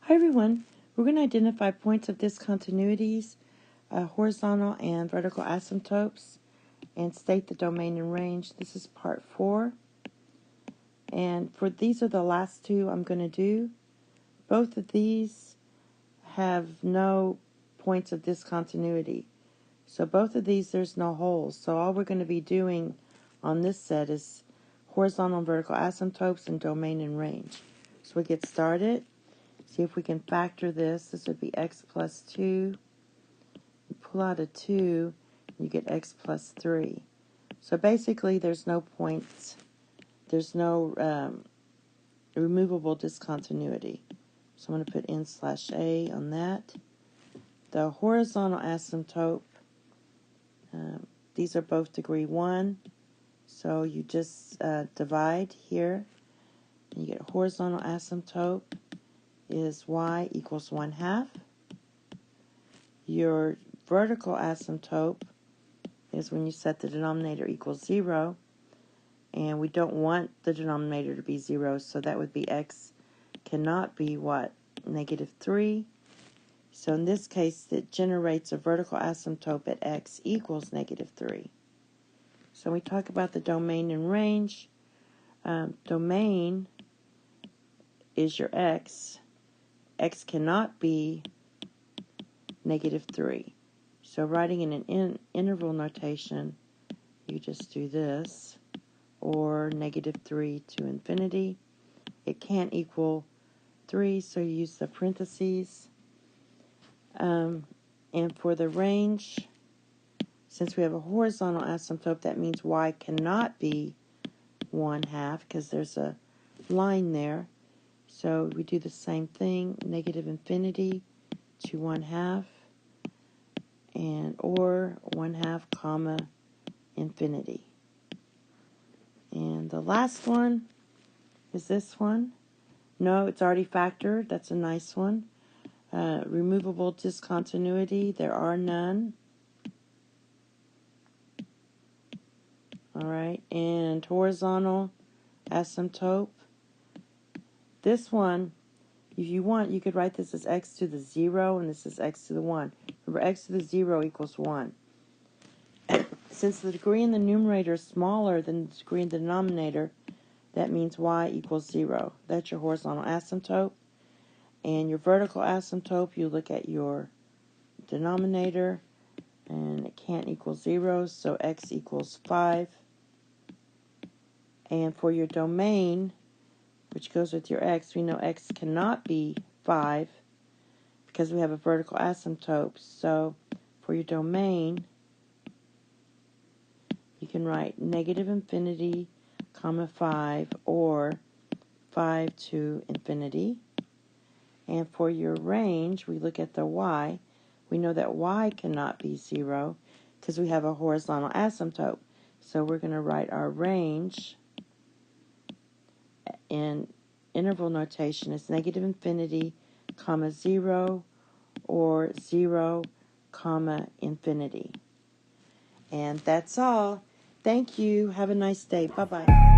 Hi everyone, we're going to identify points of discontinuities, horizontal and vertical asymptotes, and state the domain and range. This is part 4, and these are the last two I'm going to do. Both of these have no points of discontinuity. So both of these, there's no holes. So all we're going to be doing on this set is horizontal and vertical asymptotes and domain and range. So we get started. See if we can factor this. This would be x plus 2. You pull out a 2, you get x plus 3. So basically, there's no points. There's no removable discontinuity. So I'm going to put n/a on that. The horizontal asymptote, these are both degree 1. So you just divide here, and you get horizontal asymptote is y equals 1/2. Your vertical asymptote is when you set the denominator equals 0, and we don't want the denominator to be 0, so that would be x cannot be what? -3. So in this case, it generates a vertical asymptote at x equals -3. So when we talk about the domain and range, domain is your x. X cannot be -3. So writing in an interval notation, you just do this, or -3 to infinity. It can't equal 3, so you use the parentheses. And for the range, since we have a horizontal asymptote, that means y cannot be 1/2 because there's a line there. So we do the same thing, -infinity to 1/2, and or 1/2 comma infinity. And the last one is this one. No, it's already factored. That's a nice one. Removable discontinuity, there are none. All right, and horizontal asymptote. This one, if you want, you could write this as x to the 0, and this is x to the 1. Remember, x to the 0 equals 1. Since the degree in the numerator is smaller than the degree in the denominator, that means y equals 0. That's your horizontal asymptote. And your vertical asymptote, you look at your denominator, and it can't equal 0, so x equals 5. And for your domain, which goes with your x, we know x cannot be 5 because we have a vertical asymptote. So for your domain, you can write -infinity, 5, or 5 to infinity. And for your range, we look at the y. We know that y cannot be 0 because we have a horizontal asymptote. So we're going to write our range in interval notation as -infinity, 0, or 0, infinity. And that's all. Thank you. Have a nice day. Bye-bye.